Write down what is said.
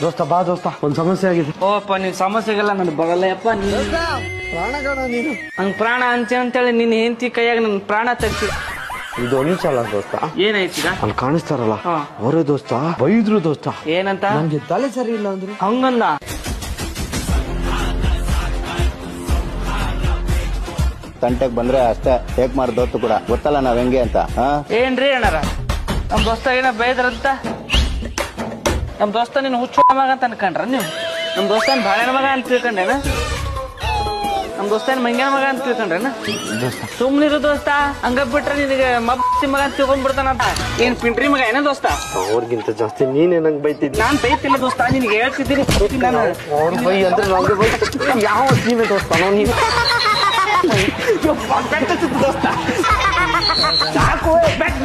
ದೋಸ್ತ ಬಾ ದೋಸ್ತ, ಒಂದ್ ಸಮಸ್ಯೆ ಆಗಿದೆ. ಓಪ್ಪ ನೀನ್ ಸಮಸ್ಯೆಗೆಲ್ಲ ನನ್ ಬರಲ್ಲ ಯಪ್ಪ. ಪ್ರಾಣಗಣ ನೀನು. ಹಂಗ್ ಪ್ರಾಣ ಅಂತೇಳಿ ನಿನ್ ಹೆಂಡತಿ ಕೈಯಾಗ ನನ್ ಪ್ರಾಣ ತೆಗ್ಸಿ. ಇದು ಒಂದ್ ಸಲ ದೋಸ್ತ. ಏನಾಯ್ತೀಗ? ಅಲ್ಲಿ ಕಾಣಿಸ್ತಾರಲ್ಲ ಅವರೇ ದೋಸ್ತ ಬೈದ್ರು ದೋಸ್ತ. ಏನಂತ? ನಂಗೆ ತಲೆ ಸರಿ ಇಲ್ಲ ಅಂದ್ರು. ಹಂಗಂದ? ತಂಟೆಗ್ ಬಂದ್ರೆ ಅಷ್ಟೇ ಟೇಕ್ ದೋಸ್ತು ಕೂಡ ಗೊತ್ತಲ್ಲ ನಾವ್ ಹೆಂಗೆ ಅಂತ. ಏನ್ರಿ ಅಣ್ಣಾರ, ನಮ್ ದೋಸ್ತ ಏನ ಬೈದ್ರಂತ? ನಮ್ ದೋಸ್ತ ನೀನ್ ಹುಚ್ಚು ಮಗ ಅಂತ ಅನ್ಕೊಂಡ್ರ ನೀವು? ನಮ್ ದೋಸ್ತನ್ ಬಾಳೆನ ಮಗ ಅಂತ ತಿಳ್ಕೊಂಡೇನ? ನಮ್ ದೋಸ್ತನ್ ಮಂಗ್ಯಾನ ಮಗ ಅಂತ ತಿಳ್ಕೊಂಡ್ರೇನ? ಸುಮ್ನಿರು ದೋಸ್ತ, ಹಂಗ ಬಿಟ್ರೆ ನಿನಗೆ ಮಬ್ಬಿ ಮಗ ಅಂತ ತಿಳ್ಕೊಂಡ್ಬಿಡ್ತಾನಂತ. ಏನ್ ಪಿಂಟ್ರಿ ಮಗ ಏನ ದೋಸ್ತ? ಅವ್ರಿಗಿಂತ ಜಾಸ್ತಿ ನೀನೇ ನಂಗೆ ಬೈತಿದ್ದಿ. ನಾನ್ ಬೈತಿಲ್ಲ ದೋಸ್ತ, ನಿನ್ಗೆ ಹೇಳ್ತಿದ್ದೀನಿ. ಅವ್ರು ಬೈ ಅಂದ್ರೆ ನಂಗೆ ಬೈ. ಯಾವ ನೀವೇ ದೋಸ್ತ ನೀನು? ದೋಸ್ತ ಸಾಕು, ಬೆಟ್